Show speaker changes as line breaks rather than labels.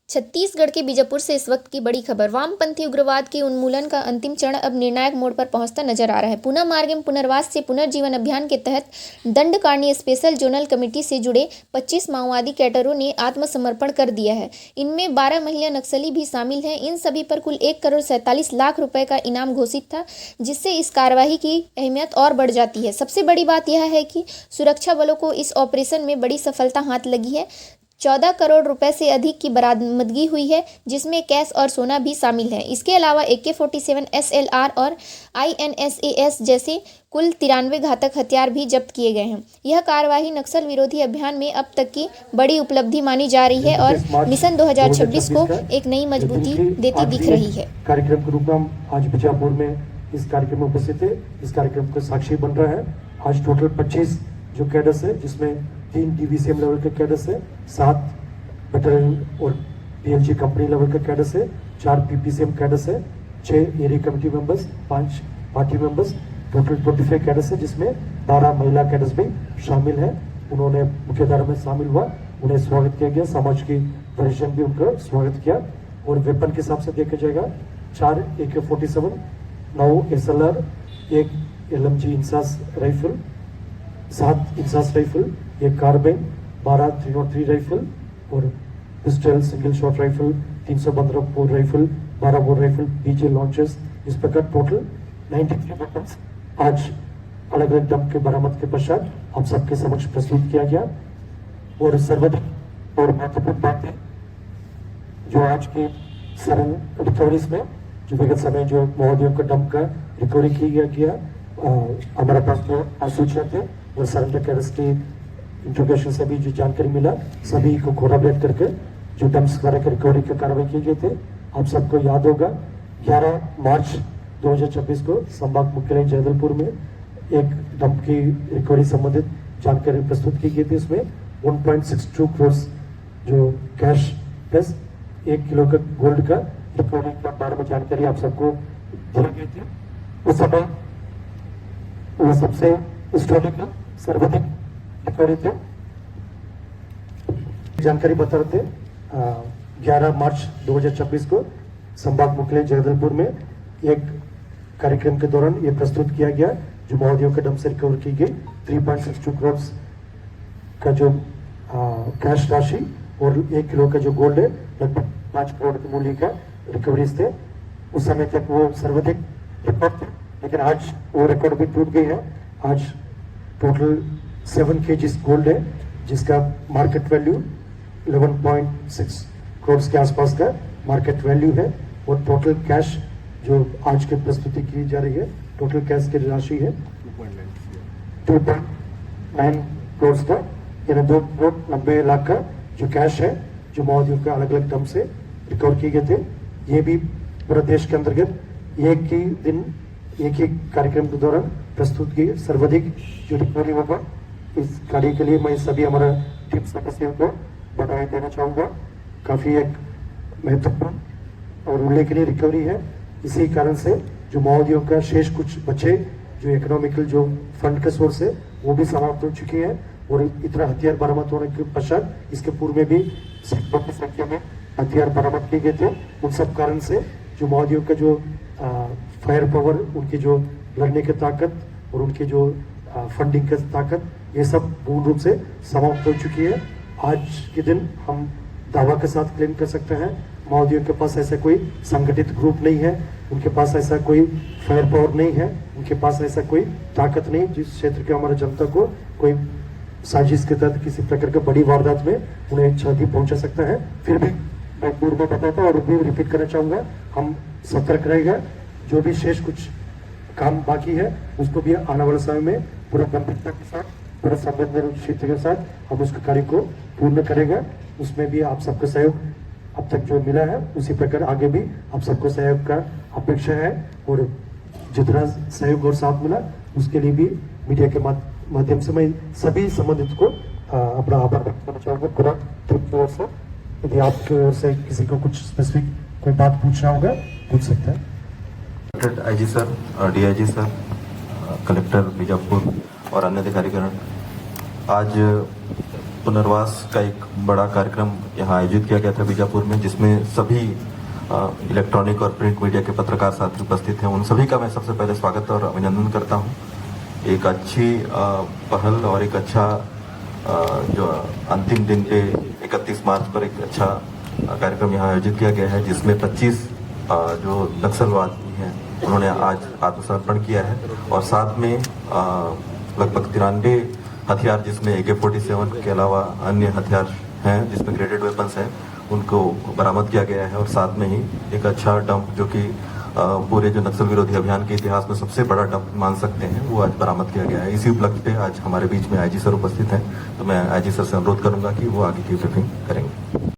छत्तीसगढ़ के बीजापुर से इस वक्त की बड़ी खबर। वामपंथी उग्रवाद के उन्मूलन का अंतिम चरण अब निर्णायक मोड़ पर पहुंचता नजर आ रहा है। पुनः मार्ग एवं पुनर्वास से पुनर्जीवन अभियान के तहत दंडकारण्य स्पेशल जोनल कमेटी से जुड़े 25 माओवादी कैडरों ने आत्मसमर्पण कर दिया है। इनमें 12 महिला नक्सली भी शामिल हैं। इन सभी पर कुल 1,47,00,000 रुपए का इनाम घोषित था, जिससे इस कार्यवाही की अहमियत और बढ़ जाती है। सबसे बड़ी बात यह है कि सुरक्षा बलों को इस ऑपरेशन में बड़ी सफलता हाथ लगी है। 14 करोड़ रुपए से अधिक की बरामदगी हुई है, जिसमें कैश और सोना भी शामिल है। इसके अलावा AK-47 SLR और INSAS जैसे कुल 93 घातक हथियार भी जब्त किए गए हैं। यह कार्यवाही नक्सल विरोधी अभियान में अब तक की बड़ी उपलब्धि मानी जा रही है और मिशन 2026 को एक नई मजबूती देती दिख रही है।
कार्यक्रम के रूप में हम आज बीजापुर में इस कार्यक्रम में उपस्थित है। इस कार्यक्रम का साक्षी बन रहा है। आज टोटल 25 जो कैडर्स है, जिसमें 3 DVCM लेवल के कैडर्स है, 7 बटालियन और PLG कंपनी लेवल के कैडर्स है, 4 PPCM कैडर्स है, 6 area committee members, 5 party members, total 25 cadres है, जिसमें 12 महिला कैडर्स भी शामिल है। उन्होंने मुख्यधारा में शामिल हुआ, उन्हें स्वागत किया गया। समाज की परिजन भी उनका स्वागत किया। और वेपन के हिसाब से देखा जाएगा 4 AK-47, 9 SLR, 1 LMG INSAS rifle, 7 INSAS rifle, 1 carbine, 12 303 rifle और pistol single shot rifle, 315 bore rifle, 12 bore rifle, BJ launchers, इस प्रकार टोटल 93 वेपन्स आज अलग अलग डंप के बरामद के पश्चात हम सबके समक्ष प्रस्तुत किया गया। और सर्वाधिक और महत्वपूर्ण बात है जो आज के सरल रिकवरीज में जो विगत समय जो महोदयों का डंप का रिकवरी किया गया, हमारे पास जो सूचना थे और सरेंडर कैडर्स की इंट्रोगेशन से भी जो जानकारी मिला, सभी को कोराबरेट करके जो डंप्स वगैरह के रिकवरी के कार्रवाई किए गए थे। आप सबको याद होगा 11 मार्च 2026 को संभाग मुख्यालय जयदलपुर में एक डंप की रिकवरी संबंधित जानकारी प्रस्तुत की गई थी। उसमें 1.62 करोड़ जो कैश प्लस 1 किलो का गोल्ड का रिकवरी के बारे में जानकारी आप सबको दी गई थी। उस समय वो सबसे हिस्टोरिक सर्वाधिक रिकवरी थे। जानकारी बता रहे थे 11 मार्च 2026 को संभाग मुख्यालय जयदलपुर में एक कार्यक्रम के दौरान ये प्रस्तुत किया गया जो महोदयों के डंप से रिकवर की गई 3.62 करोड़ का जो कैश राशि और 1 किलो का जो गोल्ड है, लगभग 5 करोड़ के मूल्य का रिकवरीज थे। उस समय तक वो सर्वाधिक रिकॉर्ड थे, लेकिन आज वो रिकॉर्ड भी टूट गई है। आज टोटल 7 kg गोल्ड है, जिसका मार्केट वैल्यू 11.6 करोड़ के आसपास का मार्केट वैल्यू है। और टोटल कैश जो आज की प्रस्तुति की जा रही है, टोटल कैश की राशि है 2.9 करोड़ का, यानी 2,90,00,000 का जो कैश है जो महोदयों का अलग अलग डंप से रिकवर किए गए थे। ये भी पूरे देश के अंतर्गत एक ही दिन एक ही कार्यक्रम के दौरान प्रस्तुत की सर्वाधिक जो रिकवरी होगा। इस कार्य के लिए मैं सभी हमारा टीम सदस्यों को बधाई देना चाहूँगा। काफ़ी एक महत्वपूर्ण और उल्लेखनीय रिकवरी है। इसी कारण से जो महोदयों का शेष कुछ बचे जो इकोनॉमिकल जो फंड का सोर्स है वो भी समाप्त हो चुकी है। और इतना हथियार बरामद होने के पश्चात इसके पूर्व में भी सैकड़ों की संख्या में हथियार बरामद किए गए थे। उन सब कारण से जो महोदयों का जो फायर पावर, उनकी जो लड़ने की ताकत और उनकी जो फंडिंग की ताकत, ये सब पूर्ण रूप से समाप्त हो चुकी है। आज के दिन हम दावा के साथ क्लेम कर सकते हैं महोदयों के पास ऐसा कोई संगठित ग्रुप नहीं है, उनके पास ऐसा कोई फायर पावर नहीं है, उनके पास ऐसा कोई ताकत नहीं जिस क्षेत्र के हमारे जनता को कोई साजिश के तहत किसी प्रकार के बड़ी वारदात में उन्हें क्षति पहुंचा सकता है। फिर भी मैं पूर्व में बताता और भी रिपीट करना चाहूँगा, हम सतर्क रहेगा। जो भी शेष कुछ काम बाकी है उसको भी आने वाले समय में पूरा गंभीरता के साथ, पूरा संवेदनशील के साथ हम उस कार्य को पूर्ण करेगा। उसमें भी आप सबका सहयोग अब तक जो मिला है उसी प्रकार आगे भी आप सबको सहयोग का अपेक्षा है। और जितना सहयोग और साथ मिला उसके लिए भी मीडिया के माध्यम से मैं सभी संबंधित को अपना आभार व्यक्त करना चाहूँगा पूरा ट्रिप की ओर से। यदि आपकी ओर से किसी को कुछ स्पेसिफिक कोई बात पूछना होगा पूछ सकता है।
IG sir, DIG sir, collector Bijapur और अन्य अधिकारीगण, आज पुनर्वास का एक बड़ा कार्यक्रम यहाँ आयोजित किया गया था बीजापुर में, जिसमें सभी इलेक्ट्रॉनिक और प्रिंट मीडिया के पत्रकार साथी उपस्थित हैं। उन सभी का मैं सबसे पहले स्वागत और अभिनंदन करता हूँ। एक अच्छी पहल और एक अच्छा जो अंतिम दिन पे 31 मार्च पर एक अच्छा कार्यक्रम यहाँ आयोजित किया गया है, जिसमें 25 जो नक्सलवादी हैं उन्होंने आज आत्मसमर्पण किया है और साथ में लगभग 93 हथियार, जिसमें AK-47 के अलावा अन्य हथियार हैं जिसमें ग्रेडेड वेपन्स हैं, उनको बरामद किया गया है। और साथ में ही एक अच्छा डंप, जो कि पूरे जो नक्सल विरोधी अभियान के इतिहास में सबसे बड़ा डंप मान सकते हैं, वो आज बरामद किया गया है। इसी उपलक्ष्य पे आज हमारे बीच में IG सर उपस्थित हैं, तो मैं IG सर से अनुरोध करूंगा कि वो आगे की ब्रीफिंग करेंगे।